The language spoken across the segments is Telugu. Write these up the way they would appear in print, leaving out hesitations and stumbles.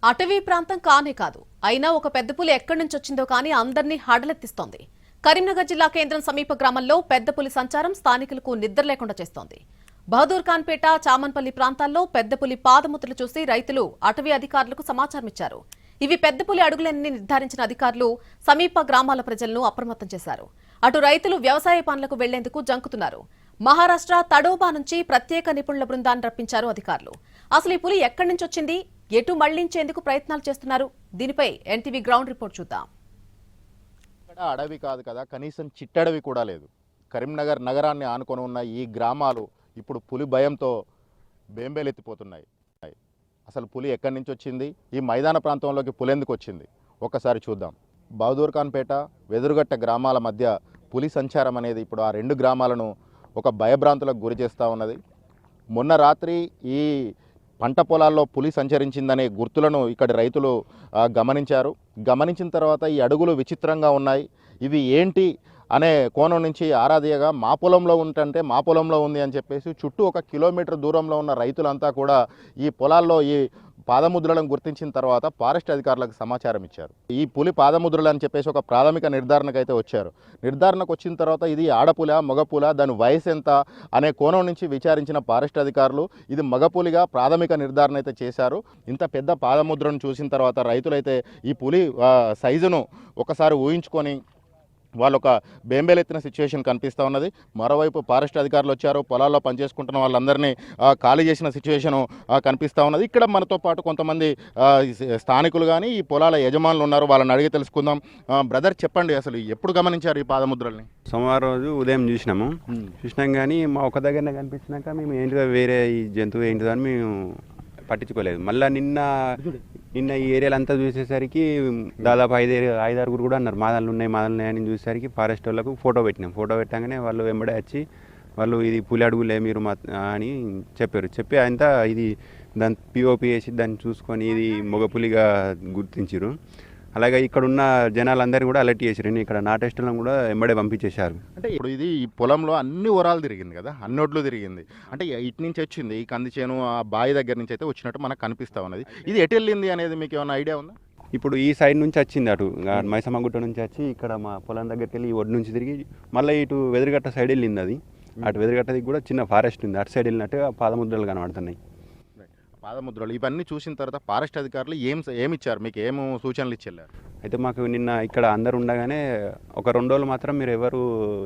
అటవీ ప్రాంతం కానే కాదు. అయినా ఒక పెద్ద పులి ఎక్కడి నుంచి వచ్చిందో కానీ అందరినీ హడలెత్తిస్తోంది. కరీంనగర్ జిల్లా కేంద్రం సమీప గ్రామంలో పెద్ద పులి సంచారం స్థానికులకు నిద్ర లేకుండా చేస్తోంది. బహదూర్ ఖాన్పేట, చామన్పల్లి ప్రాంతాల్లో పెద్ద పులి పాదముద్రలు చూసి రైతులు అటవీ అధికారులకు సమాచారం ఇచ్చారు. ఇవి పెద్ద పులి అడుగులన్నీ నిర్ధారించిన అధికారులు సమీప గ్రామాల ప్రజలను అప్రమత్తం చేశారు. అటు రైతులు వ్యవసాయ పనులకు వెళ్లేందుకు జంకుతున్నారు. మహారాష్ట్ర తడోబా నుంచి ప్రత్యేక నిపుణుల బృందాన్ని రప్పించారు అధికారులు. అసలు ఈ పులి ఎక్కడి నుంచి వచ్చింది, ఎటు మళ్లించేందుకు ప్రయత్నాలు చేస్తున్నారు? దీనిపై ఎన్టీవీ గ్రౌండ్ రిపోర్ట్ చూద్దాం. ఇక్కడ అడవి కాదు కదా, కనీసం చిట్టడవి కూడా లేదు. కరీంనగర్ నగరాన్ని ఆనుకొని ఉన్న ఈ గ్రామాలు ఇప్పుడు పులి భయంతో బేంబేలెత్తిపోతున్నాయి. అసలు పులి ఎక్కడి నుంచి వచ్చింది, ఈ మైదాన ప్రాంతంలోకి పులి ఎందుకు వచ్చింది, ఒక్కసారి చూద్దాం. బహదూర్ ఖాన్పేట, వెదురుగట్ట గ్రామాల మధ్య పులి సంచారం అనేది ఇప్పుడు ఆ రెండు గ్రామాలను ఒక భయభ్రాంతులకు గురి చేస్తూ ఉన్నది. మొన్న రాత్రి ఈ పంట పొలాల్లో పులి సంచరించిందనే గుర్తులను ఇక్కడి రైతులు గమనించారు. గమనించిన తర్వాత ఈ అడుగులు విచిత్రంగా ఉన్నాయి, ఇవి ఏంటి అనే కోణం నుంచి ఆరాధీయగా మా పొలంలో ఉంటే మా పొలంలో ఉంది అని చెప్పేసి చుట్టూ 1 కిలోమీటర్ దూరంలో ఉన్న రైతులంతా కూడా ఈ పొలాల్లో ఈ పాదముద్రలను గుర్తించిన తర్వాత ఫారెస్ట్ అధికారులకు సమాచారం ఇచ్చారు. ఈ పులి పాదముద్రలు అని చెప్పేసి ఒక ప్రాథమిక నిర్ధారణకు అయితే వచ్చారు. నిర్ధారణకు వచ్చిన తర్వాత ఇది ఆడపుల మగపుల, దాని వయసు ఎంత అనే కోణం నుంచి విచారించిన ఫారెస్ట్ అధికారులు ఇది మగపులిగా ప్రాథమిక నిర్ధారణ అయితే చేశారు. ఇంత పెద్ద పాదముద్రను చూసిన తర్వాత రైతులైతే ఈ పులి సైజును ఒకసారి ఊహించుకొని వాళ్ళు ఒక బేంబేలెత్తిన సిచ్యువేషన్ కనిపిస్తూ ఉన్నది. మరోవైపు ఫారెస్ట్ అధికారులు వచ్చారు, పొలాల్లో పనిచేసుకుంటున్న వాళ్ళందరినీ ఖాళీ చేసిన సిచ్యువేషను కనిపిస్తూ ఉన్నది. ఇక్కడ మనతో పాటు కొంతమంది స్థానికులు కానీ ఈ పొలాల యజమానులు ఉన్నారు, వాళ్ళని అడిగి తెలుసుకుందాం. బ్రదర్ చెప్పండి, అసలు ఎప్పుడు గమనించారు ఈ పాదముద్రల్ని? సోమవారం రోజు ఉదయం చూసినాం కానీ మా ఒక దగ్గరనే కనిపించినాక మేము ఏంటిదో వేరే ఈ జంతువు ఏంటిదో అని మేము పట్టించుకోలేదు. మళ్ళీ నిన్న ఈ ఏరియాలో అంతా చూసేసరికి దాదాపు 5-6 కూడా అన్నారు మాదలు ఉన్నాయి అని చూసేసరికి ఫారెస్ట్ వాళ్ళకు ఫోటో పెట్టినాం. ఫోటో పెట్టగానే వాళ్ళు వెంబడే వచ్చి వాళ్ళు ఇది పులి అడుగులే మీరు అని చెప్పి అంతా ఇది దాని పిఓపి వేసి దాన్ని చూసుకొని ఇది మగ పులిగా గుర్తించారు. అలాగే ఇక్కడ ఉన్న జనాలందరూ కూడా అలర్ట్ చేశారు. ఇక్కడ నా టెస్టులను కూడా వెంబడే పంపించేశారు. అంటే ఇప్పుడు ఇది ఈ పొలంలో అన్ని ఓరాలు తిరిగింది కదా, అన్నోట్లు తిరిగింది. అంటే ఇటు నుంచి వచ్చింది ఈ కంది చేను ఆ బావి దగ్గర నుంచి అయితే వచ్చినట్టు మనకు కనిపిస్తూ ఉన్నది. ఇది ఎటు వెళ్ళింది అనేది మీకు ఏమైనా ఐడియా ఉందా? ఇప్పుడు ఈ సైడ్ నుంచి వచ్చింది, అటు మైసమ్మగుట్ట నుంచి వచ్చి ఇక్కడ మా పొలం దగ్గరికి వెళ్ళి ఈ ఒడ్డు నుంచి తిరిగి మళ్ళీ ఇటు వెదురుగట్ట సైడ్ వెళ్ళింది. అది అటు వెదురుగట్టది కూడా చిన్న ఫారెస్ట్ ఉంది, అటు సైడ్ వెళ్ళినట్టుగా పాదముద్రలు కనబడుతున్నాయి. పాదముద్రలు ఇవన్నీ చూసిన తర్వాత ఫారెస్ట్ అధికారులు ఏమిచ్చారు, మీకు ఏమో సూచనలు ఇచ్చారు? అయితే మాకు నిన్న ఇక్కడ అందరు ఉండగానే ఒక 2 రోజులు మాత్రం మీరు ఎవరు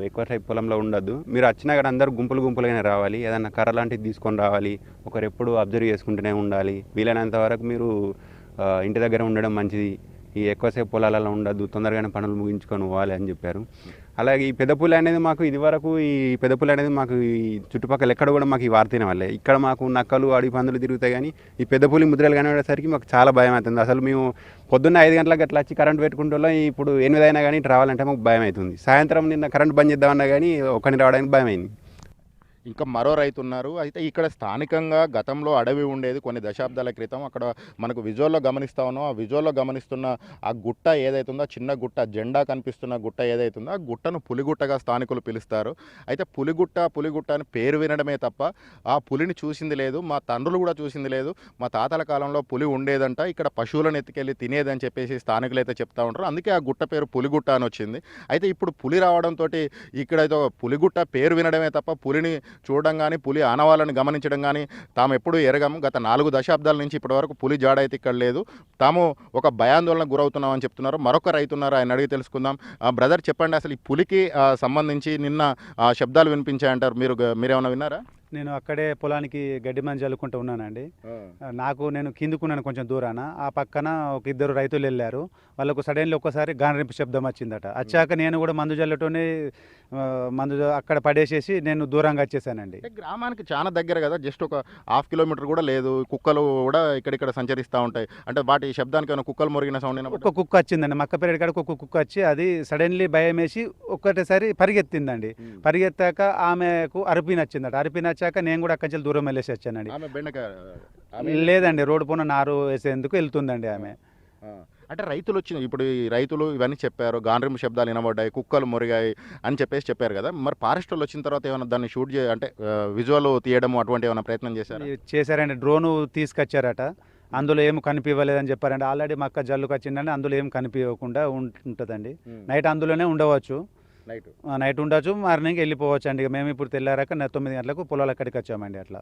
ఎక్కువ టైప్ పొలంలో ఉండద్దు, మీరు వచ్చినా కానీ అందరూ గుంపులుగానే రావాలి, ఏదన్నా కర్ర లాంటిది తీసుకొని రావాలి, ఒకరు ఎప్పుడు అబ్జర్వ్ చేసుకుంటూనే ఉండాలి, వీలైనంత వరకు మీరు ఇంటి దగ్గర ఉండడం మంచిది, ఈ ఎక్కువసేపు పొలాలలో ఉండద్దు, తొందరగానే పనులు ముగించుకొని పోవాలి అని చెప్పారు. అలాగే ఈ పెద్దపులి అనేది మాకు ఇదివరకు ఈ పెద్దపులి అనేది మాకు ఈ చుట్టుపక్కల ఎక్కడ కూడా మాకు ఈ వార్తనే వల్లే, ఇక్కడ మాకు నక్కలు అడవి పందులు తిరుగుతాయి కానీ ఈ పెద్దపులి ముద్రలు కనబడేసరికి మాకు చాలా భయం అవుతుంది. అసలు మేము పొద్దున్న 5 గంటలకు అట్లా వచ్చి కరెంట్ పెట్టుకుంటే ఇప్పుడు 8 అయినా కానీ ఇటు రావాలంటే మాకు భయం అవుతుంది. సాయంత్రం నిన్న కరెంట్ బంద్ చేద్దామన్నా కానీ ఒక్కడిని రావడానికి భయం అయింది. ఇంకా మరో రైతు ఉన్నారు. అయితే ఇక్కడ స్థానికంగా గతంలో అడవి ఉండేది కొన్ని దశాబ్దాల క్రితం. అక్కడ మనకు విజువల్లో గమనిస్తూ ఉన్నాం. ఆ విజువల్లో గమనిస్తున్న ఆ గుట్ట ఏదైతుందో, చిన్న గుట్ట, జెండా కనిపిస్తున్న గుట్ట ఏదైతుందో ఆ గుట్టను పులిగుట్టగా స్థానికులు పిలుస్తారు. అయితే పులిగుట్ట అని పేరు వినడమే తప్ప ఆ పులిని చూసింది లేదు, మా తండ్రులు కూడా చూసింది లేదు. మా తాతల కాలంలో పులి ఉండేదంట, ఇక్కడ పశువులను ఎత్తుకెళ్ళి తినేదని చెప్పేసి స్థానికులు అయితే చెప్తా ఉంటారు. అందుకే ఆ గుట్ట పేరు పులిగుట్ట అని వచ్చింది. అయితే ఇప్పుడు పులి రావడంతో ఇక్కడైతే పులిగుట్ట పేరు వినడమే తప్ప పులిని చూడడం కానీ పులి ఆనవాళ్ళని గమనించడం కానీ తాము ఎప్పుడు ఎరగము. గత 4 దశాబ్దాల నుంచి ఇప్పటి వరకు పులి జాడ అయితే ఇక్కడ లేదు. తాము ఒక భయాందోళనకు గురవుతున్నామని చెప్తున్నారు. మరొక రైతున్నారు, ఆయన అడిగి తెలుసుకుందాం. బ్రదర్ చెప్పండి, అసలు ఈ పులికి సంబంధించి నిన్న శబ్దాలు వినిపించాయంటారు, మీరేమైనా విన్నారా? నేను అక్కడే పొలానికి గడ్డి మంది చల్లుకుంటూ ఉన్నానండి. నేను కిందుకున్నాను కొంచెం దూరాన. ఆ పక్కన ఒక 2 రైతులు వెళ్ళారు. వాళ్ళకు సడన్లీ ఒక్కసారి గానరింపు శబ్దం వచ్చిందట. వచ్చాక నేను కూడా మందు జల్లటోనే అక్కడ పడేసేసి నేను దూరంగా వచ్చేసానండి. గ్రామానికి చాలా దగ్గర కదా, జస్ట్ ఒక 1/2 కిలోమీటర్ కూడా లేదు. కుక్కలు కూడా ఇక్కడిక్కడ సంచరిస్తూ ఉంటాయి. అంటే వాటి శబ్దానికి ఏమైనా కుక్కలు మురిగిన సౌండ్? ఒక కుక్క వచ్చిందండి, మక్క పెరడి కాడికి ఒక కుక్క వచ్చి అది సడన్లీ భయం వేసి ఒక్కటేసారి పరిగెత్తిందండి. పరిగెత్తాక ఆమెకు అరిపి నచ్చిందట. అరిపి నచ్చాక నేను కూడా అక్కడి నుంచి దూరం వెళ్ళేసి వచ్చానండి. లేదండి, రోడ్డు పోన నారు వేసేందుకు వెళ్తుందండి ఆమె. అంటే రైతులు వచ్చిన ఇప్పుడు ఈ రైతులు ఇవన్నీ చెప్పారు, గాండ్రింపు శబ్దాలు వినబడ్డాయి, కుక్కలు మురిగాయి అని చెప్పారు కదా, మరి ఫారెస్ట్ వాళ్ళు వచ్చిన తర్వాత ఏమైనా దాన్ని అంటే విజువల్ తీయడం అటువంటి ఏమైనా ప్రయత్నం చేశారండి? డ్రోన్ తీసుకొచ్చారట. అందులో ఏం కనిపించలేదని చెప్పారండి. ఆల్రెడీ మక్క జల్లుకు వచ్చిందండి, అందులో ఏం కనిపించకుండా ఉంటుందండి. నైట్ అందులోనే ఉండవచ్చు, నైట్ ఉండొచ్చు, మార్నింగ్ వెళ్ళిపోవచ్చు అండి. మేము ఇప్పుడు తెల్లారాక 9 గంటలకు పొలాల అక్కడికి వచ్చామండి. అట్లా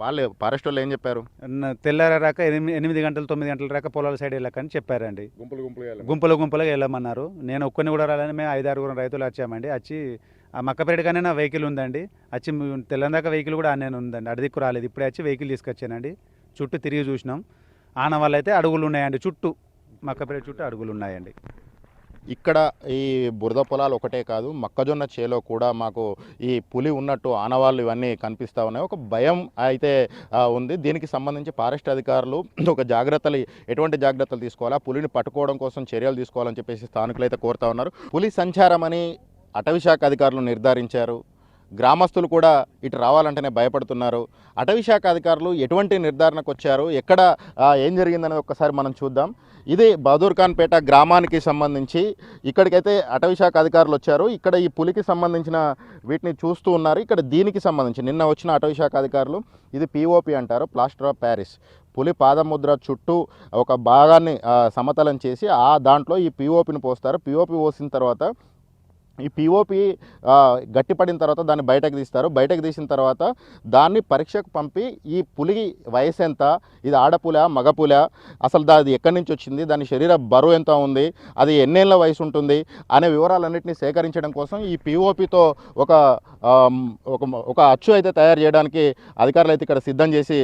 వాళ్ళు ఫారెస్ట్ వాళ్ళు ఏం చెప్పారు? తెల్లారాక 8 గంటలు 9 గంటల రాక పొలాల సైడ్ వెళ్ళకని చెప్పారండి. గుంపులుగా వెళ్ళమన్నారు. నేను ఒక్కరిని కూడా రాలని మేము 5-6 రైతులు వచ్చామండి. వచ్చి ఆ మక్కపేటగానే నా వెహికల్ ఉందండి. వచ్చి తెల్లందాక వెహికల్ కూడా నేను ఉందండి, అడిదిక్కు రాలేదు. ఇప్పుడే వచ్చి వెహికల్ తీసుకొచ్చానండి. చుట్టూ తిరిగి చూసినాం. ఆన వల్ల అయితే అడుగులు ఉన్నాయండి, చుట్టూ మక్కపేట చుట్టూ అడుగులు ఉన్నాయండి. ఇక్కడ ఈ బురద పొలాలు ఒకటే కాదు, మొక్కజొన్న చేలో కూడా మాకు ఈ పులి ఉన్నట్టు ఆనవాళ్ళు ఇవన్నీ కనిపిస్తూ ఉన్నాయి. ఒక భయం అయితే ఉంది. దీనికి సంబంధించి ఫారెస్ట్ అధికారులు ఎటువంటి జాగ్రత్తలు తీసుకోవాలా, పులిని పట్టుకోవడం కోసం చర్యలు తీసుకోవాలని చెప్పేసి స్థానికులు అయితే కోరుతా ఉన్నారు. పులి సంచారం అని అటవీశాఖ అధికారులు నిర్ధారించారు. గ్రామస్తులు కూడా ఇటు రావాలంటేనే భయపడుతున్నారు. అటవీశాఖ అధికారులు ఎటువంటి నిర్ధారణకు వచ్చారు, ఎక్కడ ఏం జరిగిందనేది ఒక్కసారి మనం చూద్దాం. ఇది బహదూర్ ఖాన్ పేట గ్రామానికి సంబంధించి ఇక్కడికైతే అటవీశాఖ అధికారులు వచ్చారు. ఇక్కడ ఈ పులికి సంబంధించిన వీటిని చూస్తూ ఉన్నారు. ఇక్కడ దీనికి సంబంధించి నిన్న వచ్చిన అటవీశాఖ అధికారులు ఇది పిఓపి అంటారు, ప్లాస్టర్ ఆఫ్ ప్యారిస్. పులి పాదముద్ర చుట్టూ ఒక భాగాన్ని సమతలం చేసి దాంట్లో ఈ పిఓపిని పోస్తారు. పిఓపి పోసిన తర్వాత ఈ పిఓపి గట్టిపడిన తర్వాత దాన్ని బయటకు తీస్తారు. బయటకు తీసిన తర్వాత దాన్ని పరీక్షకు పంపి ఈ పులి వయసు ఎంత, ఇది ఆడపుల మగపుల, అసలు అది ఎక్కడి నుంచి వచ్చింది, దాని శరీర బరువు ఎంత ఉంది, అది ఎన్నేళ్ల వయసు ఉంటుంది అనే వివరాలన్నింటినీ సేకరించడం కోసం ఈ పిఓపితో ఒక అచ్చు అయితే తయారు చేయడానికి అధికారులు అయితే ఇక్కడ సిద్ధం చేసి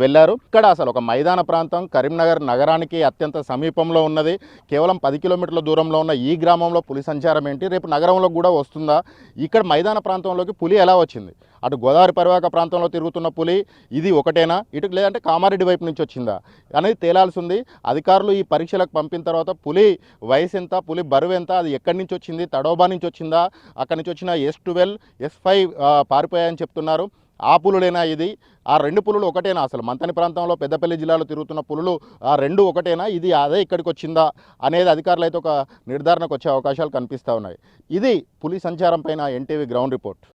వెళ్ళారు. ఇక్కడ అసలు ఒక మైదాన ప్రాంతం, కరీంనగర్ నగరానికి అత్యంత సమీపంలో ఉన్నది. కేవలం 10 కిలోమీటర్ల దూరంలో ఉన్న ఈ గ్రామంలో పులి సంచారం ఏంటి, రేపు నగరంలో కూడా వస్తుందా, ఇక్కడ మైదాన ప్రాంతంలోకి పులి ఎలా వచ్చింది, అటు గోదావరి పరివాహక ప్రాంతంలో తిరుగుతున్న పులి ఇది ఒకటేనా, ఇటు లేదంటే కామారెడ్డి వైపు నుంచి వచ్చిందా అనేది తేలాల్సి ఉంది. అధికారులు ఈ పరీక్షలకు పంపిన తర్వాత పులి వయసు ఎంత, పులి బరువు ఎంత, అది ఎక్కడి నుంచి వచ్చింది, తడోబా నుంచి వచ్చిందా, అక్కడి నుంచి వచ్చిన S12 S5 పారిపోయాయని చెప్తున్నారు. ఆ పులులేనా ఇది, ఆ 2 పులులు ఒకటేనా, అసలు మంతని ప్రాంతంలో పెద్దపల్లి జిల్లాలో తిరుగుతున్న పులులు ఆ 2 ఒకటేనా, ఇది అదే ఇక్కడికి వచ్చిందా అనేది అధికారులు అయితే ఒక నిర్ధారణకు వచ్చే అవకాశాలు కనిపిస్తూ ఉన్నాయి. ఇది పులి సంచారం పైన NTV గ్రౌండ్ రిపోర్ట్.